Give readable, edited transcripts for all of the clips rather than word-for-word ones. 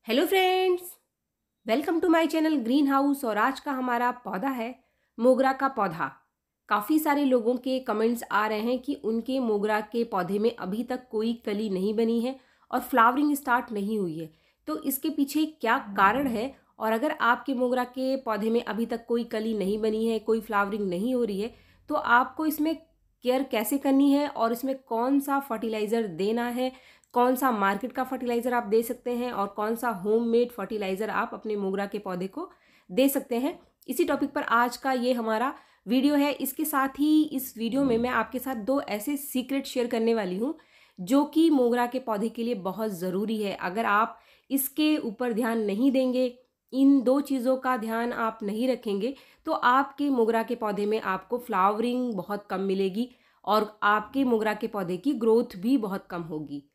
Hello friends, welcome to my channel green house. और आज का हमारा पौधा है मोगरा का पौधा। काफ़ी सारे लोगों के कमेंट्स आ रहे हैं कि उनके मोगरा के पौधे में अभी तक कोई कली नहीं बनी है और फ्लावरिंग स्टार्ट नहीं हुई है। तो इसके पीछे क्या कारण है, और अगर आपके मोगरा के पौधे में अभी तक कोई कली नहीं बनी है, कोई फ्लावरिंग नहीं हो रही है, तो आपको इसमें केयर कैसे करनी है और इसमें कौन सा फर्टिलाइज़र देना है, कौन सा मार्केट का फर्टिलाइज़र आप दे सकते हैं और कौन सा होममेड फर्टिलाइज़र आप अपने मोगरा के पौधे को दे सकते हैं, इसी टॉपिक पर आज का ये हमारा वीडियो है। इसके साथ ही इस वीडियो में मैं आपके साथ दो ऐसे सीक्रेट शेयर करने वाली हूँ जो कि मोगरा के पौधे के लिए बहुत ज़रूरी है। अगर आप इसके ऊपर ध्यान नहीं देंगे, इन दो चीज़ों का ध्यान आप नहीं रखेंगे, तो आपके मोगरा के पौधे में आपको फ्लावरिंग बहुत कम मिलेगी और आपके मोगरा के पौधे की ग्रोथ भी बहुत कम होगी।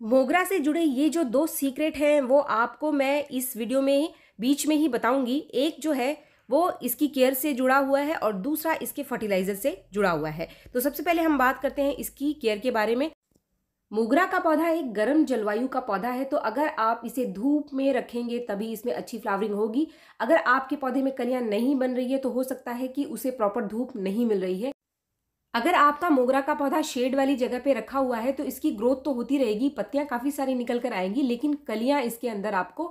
मोगरा से जुड़े ये जो दो सीक्रेट हैं वो आपको मैं इस वीडियो में बीच में ही बताऊंगी। एक जो है वो इसकी केयर से जुड़ा हुआ है और दूसरा इसके फर्टिलाइज़र से जुड़ा हुआ है। तो सबसे पहले हम बात करते हैं इसकी केयर के बारे में। मोगरा का पौधा एक गर्म जलवायु का पौधा है, तो अगर आप इसे धूप में रखेंगे तभी इसमें अच्छी फ्लावरिंग होगी। अगर आपके पौधे में कलियां नहीं बन रही है तो हो सकता है कि उसे प्रॉपर धूप नहीं मिल रही है। अगर आपका मोगरा का पौधा शेड वाली जगह पे रखा हुआ है तो इसकी ग्रोथ तो होती रहेगी, पत्तियां काफ़ी सारी निकल कर आएंगी, लेकिन कलियां इसके अंदर आपको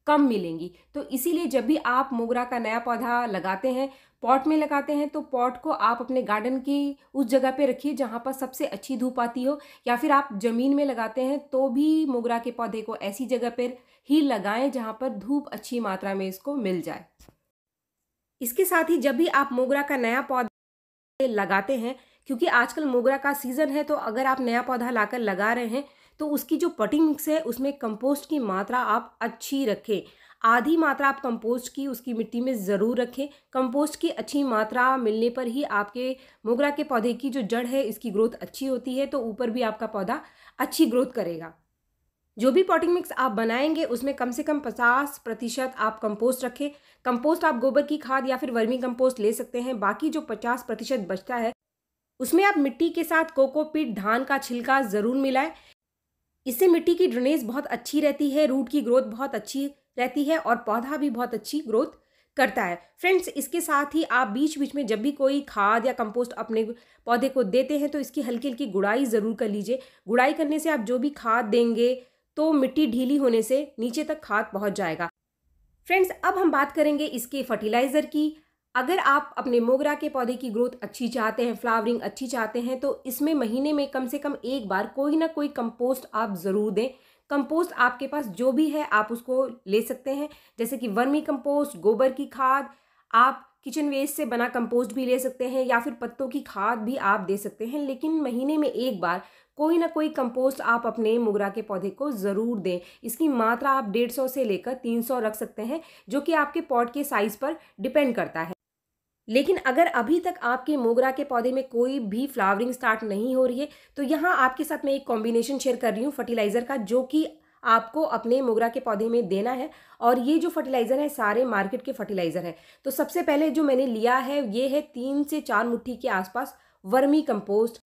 कम मिलेंगी। तो इसीलिए जब भी आप मोगरा का नया पौधा लगाते हैं, पॉट में लगाते हैं, तो पॉट को आप अपने गार्डन की उस जगह पे रखिए जहाँ पर सबसे अच्छी धूप आती हो, या फिर आप ज़मीन में लगाते हैं तो भी मोगरा के पौधे को ऐसी जगह पर ही लगाएं जहाँ पर धूप अच्छी मात्रा में इसको मिल जाए। इसके साथ ही जब भी आप मोगरा का नया पौधा लगाते हैं, क्योंकि आजकल मोगरा का सीज़न है, तो अगर आप नया पौधा लाकर लगा रहे हैं तो उसकी जो पटिंग मिक्स है उसमें कंपोस्ट की मात्रा आप अच्छी रखें। आधी मात्रा आप कंपोस्ट की उसकी मिट्टी में ज़रूर रखें। कंपोस्ट की अच्छी मात्रा मिलने पर ही आपके मोगरा के पौधे की जो जड़ है इसकी ग्रोथ अच्छी होती है, तो ऊपर भी आपका पौधा अच्छी ग्रोथ करेगा। जो भी पॉटिंग मिक्स आप बनाएंगे उसमें कम से कम 50% आप कंपोस्ट रखें। कंपोस्ट आप गोबर की खाद या फिर वर्मी कंपोस्ट ले सकते हैं। बाकी जो 50% बचता है उसमें आप मिट्टी के साथ कोकोपीट, धान का छिलका ज़रूर मिलाएं। इससे मिट्टी की ड्रेनेज बहुत अच्छी रहती है, रूट की ग्रोथ बहुत अच्छी रहती है और पौधा भी बहुत अच्छी ग्रोथ करता है। फ्रेंड्स, इसके साथ ही आप बीच बीच में जब भी कोई खाद या कंपोस्ट अपने पौधे को देते हैं तो इसकी हल्की हल्की गुड़ाई ज़रूर कर लीजिए। गुड़ाई करने से आप जो भी खाद देंगे तो मिट्टी ढीली होने से नीचे तक खाद पहुंच जाएगा। फ्रेंड्स, अब हम बात करेंगे इसके फर्टिलाइज़र की। अगर आप अपने मोगरा के पौधे की ग्रोथ अच्छी चाहते हैं, फ्लावरिंग अच्छी चाहते हैं, तो इसमें महीने में कम से कम एक बार कोई ना कोई कंपोस्ट आप ज़रूर दें। कंपोस्ट आपके पास जो भी है आप उसको ले सकते हैं, जैसे कि वर्मी कंपोस्ट, गोबर की खाद, आप किचन वेस्ट से बना कंपोस्ट भी ले सकते हैं, या फिर पत्तों की खाद भी आप दे सकते हैं। लेकिन महीने में एक बार कोई ना कोई कंपोस्ट आप अपने मोगरा के पौधे को ज़रूर दें। इसकी मात्रा आप 150 से लेकर 300 रख सकते हैं, जो कि आपके पॉट के साइज़ पर डिपेंड करता है। लेकिन अगर अभी तक आपके मोगरा के पौधे में कोई भी फ्लावरिंग स्टार्ट नहीं हो रही है, तो यहाँ आपके साथ मैं एक कॉम्बिनेशन शेयर कर रही हूँ फर्टिलाइज़र का, जो कि आपको अपने मोगरा के पौधे में देना है। और ये जो फर्टिलाइज़र है सारे मार्केट के फर्टिलाइज़र हैं। तो सबसे पहले जो मैंने लिया है ये है 3 से 4 मुट्ठी के आसपास वर्मी कंपोस्ट।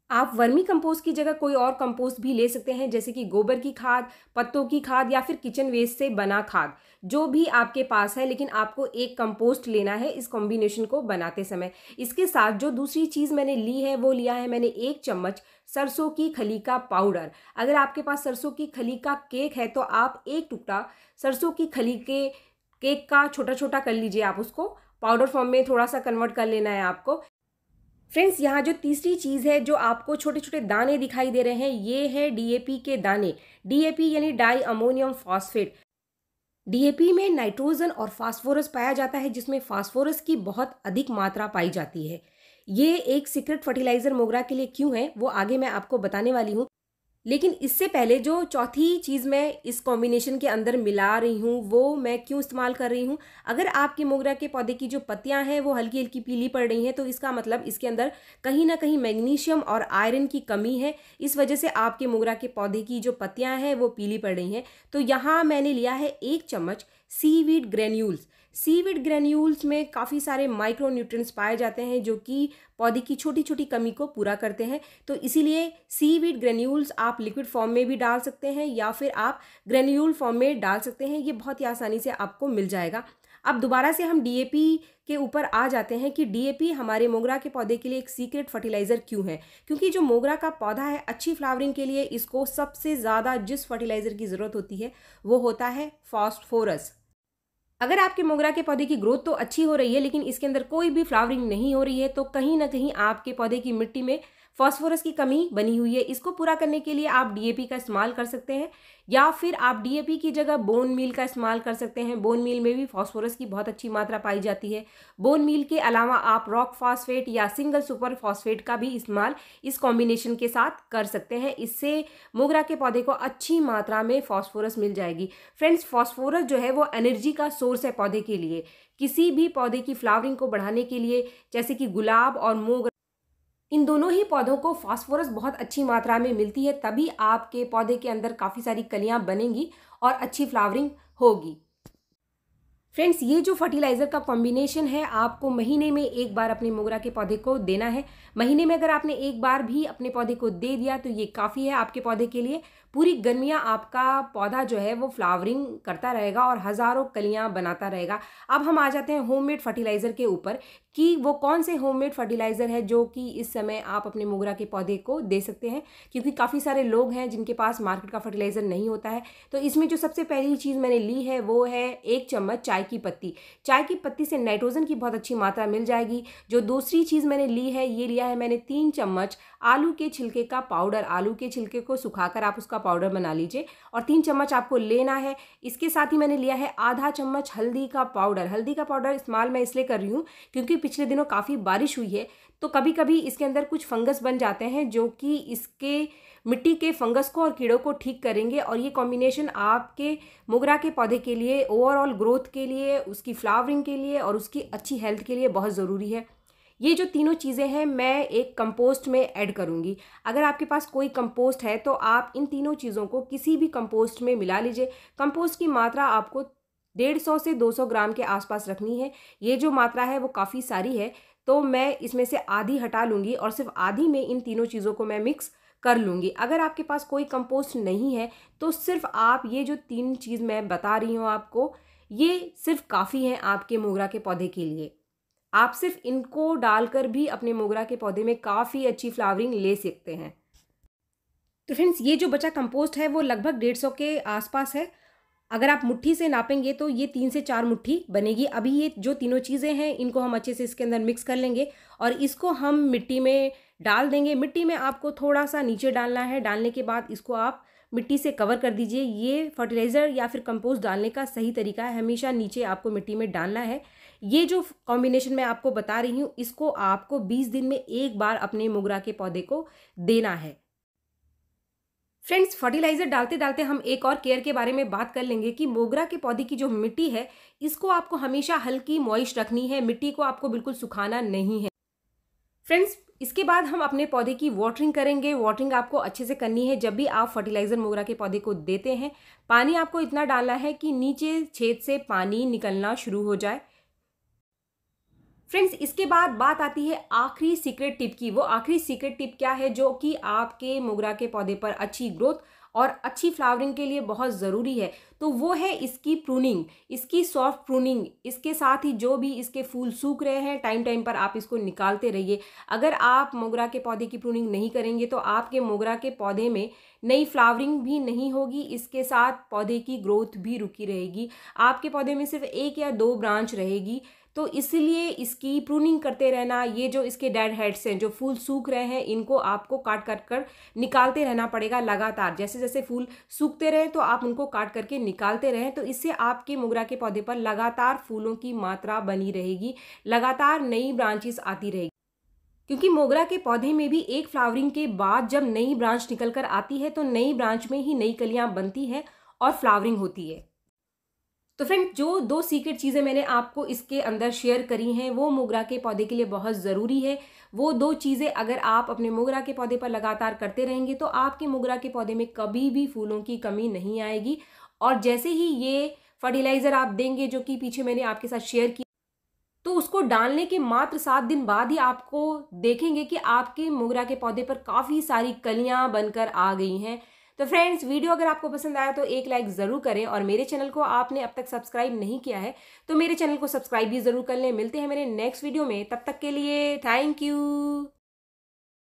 आप वर्मी कंपोस्ट की जगह कोई और कंपोस्ट भी ले सकते हैं, जैसे कि गोबर की खाद, पत्तों की खाद या फिर किचन वेस्ट से बना खाद, जो भी आपके पास है। लेकिन आपको एक कंपोस्ट लेना है इस कॉम्बिनेशन को बनाते समय। इसके साथ जो दूसरी चीज़ मैंने ली है वो लिया है मैंने 1 चम्मच सरसों की खली का पाउडर। अगर आपके पास सरसों की खली का केक है तो आप एक टुकड़ा सरसों की खली के केक का छोटा छोटा कर लीजिए। आप उसको पाउडर फॉर्म में थोड़ा सा कन्वर्ट कर लेना है आपको। फ्रेंड्स, यहाँ जो तीसरी चीज़ है जो आपको छोटे छोटे दाने दिखाई दे रहे हैं, ये है डीएपी के दाने। डीएपी यानी डाई अमोनियम फॉस्फेट। डीएपी में नाइट्रोजन और फास्फोरस पाया जाता है, जिसमें फास्फोरस की बहुत अधिक मात्रा पाई जाती है। ये एक सीक्रेट फर्टिलाइज़र मोगरा के लिए क्यों है वो आगे मैं आपको बताने वाली हूँ। लेकिन इससे पहले जो चौथी चीज़ मैं इस कॉम्बिनेशन के अंदर मिला रही हूँ वो मैं क्यों इस्तेमाल कर रही हूँ। अगर आपके मोगरा के पौधे की जो पत्तियाँ हैं वो हल्की हल्की पीली पड़ रही हैं, तो इसका मतलब इसके अंदर कहीं ना कहीं मैग्नीशियम और आयरन की कमी है। इस वजह से आपके मोगरा के पौधे की जो पत्तियाँ हैं वो पीली पड़ रही हैं। तो यहाँ मैंने लिया है 1 चम्मच सीवीड ग्रेन्यूल्स। सीवीड ग्रेन्यूल्स में काफ़ी सारे माइक्रो न्यूट्रिएंट्स पाए जाते हैं जो कि पौधे की छोटी छोटी कमी को पूरा करते हैं। तो इसीलिए सीवीड ग्रेन्यूल्स आप लिक्विड फॉर्म में भी डाल सकते हैं या फिर आप ग्रेन्यूल फॉर्म में डाल सकते हैं। ये बहुत ही आसानी से आपको मिल जाएगा। अब दोबारा से हम डीएपी के ऊपर आ जाते हैं कि डीएपी हमारे मोगरा के पौधे के लिए एक सीक्रेट फर्टिलाइज़र क्यों है। क्योंकि जो मोगरा का पौधा है अच्छी फ्लावरिंग के लिए इसको सबसे ज़्यादा जिस फर्टिलाइज़र की ज़रूरत होती है वो होता है फॉस्फोरस। अगर आपके मोगरा के पौधे की ग्रोथ तो अच्छी हो रही है लेकिन इसके अंदर कोई भी फ्लावरिंग नहीं हो रही है तो कहीं ना कहीं आपके पौधे की मिट्टी में फॉस्फोरस की कमी बनी हुई है। इसको पूरा करने के लिए आप डीएपी का इस्तेमाल कर सकते हैं या फिर आप डीएपी की जगह बोन मील का इस्तेमाल कर सकते हैं। बोन मील में भी फॉस्फोरस की बहुत अच्छी मात्रा पाई जाती है। बोन मील के अलावा आप रॉक फॉस्फेट या सिंगल सुपर फॉस्फेट का भी इस्तेमाल इस कॉम्बिनेशन के साथ कर सकते हैं। इससे मोगरा के पौधे को अच्छी मात्रा में फॉस्फोरस मिल जाएगी। फ्रेंड्स, फॉस्फोरस जो है वो एनर्जी का सोर्स है पौधे के लिए। किसी भी पौधे की फ्लावरिंग को बढ़ाने के लिए, जैसे कि गुलाब और मोगरा, इन दोनों ही पौधों को फास्फोरस बहुत अच्छी मात्रा में मिलती है, तभी आपके पौधे के अंदर काफ़ी सारी कलियां बनेंगी और अच्छी फ्लावरिंग होगी। फ्रेंड्स, ये जो फर्टिलाइज़र का कॉम्बिनेशन है आपको महीने में एक बार अपने मोगरा के पौधे को देना है। महीने में अगर आपने एक बार भी अपने पौधे को दे दिया तो ये काफ़ी है आपके पौधे के लिए। पूरी गर्मियाँ आपका पौधा जो है वो फ्लावरिंग करता रहेगा और हज़ारों कलियाँ बनाता रहेगा। अब हम आ जाते हैं होममेड फर्टिलाइज़र के ऊपर कि वो कौन से होममेड फर्टिलाइज़र है जो कि इस समय आप अपने मोगरा के पौधे को दे सकते हैं, क्योंकि काफ़ी सारे लोग हैं जिनके पास मार्केट का फर्टिलाइज़र नहीं होता है। तो इसमें जो सबसे पहली चीज़ मैंने ली है वो है 1 चम्मच चाय की पत्ती। चाय की पत्ती से नाइट्रोजन की बहुत अच्छी मात्रा मिल जाएगी। जो दूसरी चीज़ मैंने ली है, ये लिया है मैंने 3 चम्मच आलू के छिलके का पाउडर। आलू के छिलके को सुखाकर आप उसका पाउडर बना लीजिए और 3 चम्मच आपको लेना है। इसके साथ ही मैंने लिया है आधा चम्मच हल्दी का पाउडर। हल्दी का पाउडर इस्तेमाल मैं इसलिए कर रही हूँ क्योंकि पिछले दिनों काफ़ी बारिश हुई है, तो कभी कभी इसके अंदर कुछ फंगस बन जाते हैं जो कि इसके मिट्टी के फंगस को और कीड़ों को ठीक करेंगे। और ये कॉम्बिनेशन आपके मोगरा के पौधे के लिए, ओवरऑल ग्रोथ के लिए, उसकी फ्लावरिंग के लिए और उसकी अच्छी हेल्थ के लिए बहुत ज़रूरी है। ये जो तीनों चीज़ें हैं मैं एक कंपोस्ट में ऐड करूँगी। अगर आपके पास कोई कंपोस्ट है तो आप इन तीनों चीज़ों को किसी भी कंपोस्ट में मिला लीजिए। कंपोस्ट की मात्रा आपको 150 से 200 ग्राम के आसपास रखनी है। ये जो मात्रा है वो काफ़ी सारी है, तो मैं इसमें से आधी हटा लूँगी और सिर्फ आधी में इन तीनों चीज़ों को मैं मिक्स कर लूँगी। अगर आपके पास कोई कंपोस्ट नहीं है तो सिर्फ आप ये जो 3 चीज़ मैं बता रही हूँ आपको, ये सिर्फ काफ़ी है आपके मोगरा के पौधे के लिए। आप सिर्फ इनको डालकर भी अपने मोगरा के पौधे में काफ़ी अच्छी फ्लावरिंग ले सकते हैं। तो फ्रेंड्स, ये जो बचा कंपोस्ट है वो लगभग 150 के आसपास है। अगर आप मुट्ठी से नापेंगे तो ये 3 से 4 मुट्ठी बनेगी। अभी ये जो तीनों चीज़ें हैं इनको हम अच्छे से इसके अंदर मिक्स कर लेंगे और इसको हम मिट्टी में डाल देंगे। मिट्टी में आपको थोड़ा सा नीचे डालना है। डालने के बाद इसको आप मिट्टी से कवर कर दीजिए। ये फर्टिलाइज़र या फिर कंपोस्ट डालने का सही तरीका है, हमेशा नीचे आपको मिट्टी में डालना है। ये जो कॉम्बिनेशन मैं आपको बता रही हूँ इसको आपको 20 दिन में एक बार अपने मोगरा के पौधे को देना है। फ्रेंड्स, फर्टिलाइज़र डालते डालते हम एक और केयर के बारे में बात कर लेंगे कि मोगरा के पौधे की जो मिट्टी है इसको आपको हमेशा हल्की मॉइस्ट रखनी है। मिट्टी को आपको बिल्कुल सुखाना नहीं है। फ्रेंड्स, इसके बाद हम अपने पौधे की वाटरिंग करेंगे। वाटरिंग आपको अच्छे से करनी है। जब भी आप फर्टिलाइज़र मोगरा के पौधे को देते हैं, पानी आपको इतना डालना है कि नीचे छेद से पानी निकलना शुरू हो जाए। फ्रेंड्स, इसके बाद बात आती है आखिरी सीक्रेट टिप की। वो आखिरी सीक्रेट टिप क्या है जो कि आपके मोगरा के पौधे पर अच्छी ग्रोथ और अच्छी फ्लावरिंग के लिए बहुत ज़रूरी है। तो वो है इसकी प्रूनिंग, इसकी सॉफ्ट प्रूनिंग। इसके साथ ही जो भी इसके फूल सूख रहे हैं टाइम टाइम पर आप इसको निकालते रहिए। अगर आप मोगरा के पौधे की प्रूनिंग नहीं करेंगे तो आपके मोगरा के पौधे में नई फ्लावरिंग भी नहीं होगी, इसके साथ पौधे की ग्रोथ भी रुकी रहेगी। आपके पौधे में सिर्फ 1 या 2 ब्रांच रहेगी। तो इसलिए इसकी प्रूनिंग करते रहना। ये जो इसके डेड हेड्स हैं, जो फूल सूख रहे हैं, इनको आपको काट काट कर निकालते रहना पड़ेगा लगातार। जैसे जैसे फूल सूखते रहे तो आप उनको काट करके निकालते रहें। तो इससे आपके मोगरा के पौधे पर लगातार फूलों की मात्रा बनी रहेगी, लगातार नई ब्रांचेस आती रहेगी। क्योंकि मोगरा के पौधे में भी एक फ्लावरिंग के बाद जब नई ब्रांच निकल कर आती है तो नई ब्रांच में ही नई कलियां बनती हैं और फ्लावरिंग होती है। तो फ्रेंड, जो 2 सीक्रेट चीज़ें मैंने आपको इसके अंदर शेयर करी हैं वो मोगरा के पौधे के लिए बहुत ज़रूरी है। वो 2 चीज़ें अगर आप अपने मोगरा के पौधे पर लगातार करते रहेंगे तो आपके मोगरा के पौधे में कभी भी फूलों की कमी नहीं आएगी। और जैसे ही ये फर्टिलाइज़र आप देंगे, जो कि पीछे मैंने आपके साथ शेयर की, तो उसको डालने के मात्र 7 दिन बाद ही आपको देखेंगे कि आपके मोगरा के पौधे पर काफ़ी सारी कलियां बनकर आ गई हैं। तो फ्रेंड्स, वीडियो अगर आपको पसंद आया तो एक लाइक ज़रूर करें, और मेरे चैनल को आपने अब तक सब्सक्राइब नहीं किया है तो मेरे चैनल को सब्सक्राइब भी ज़रूर कर लें। मिलते हैं मेरे नेक्स्ट वीडियो में, तब तक के लिए थैंक यू।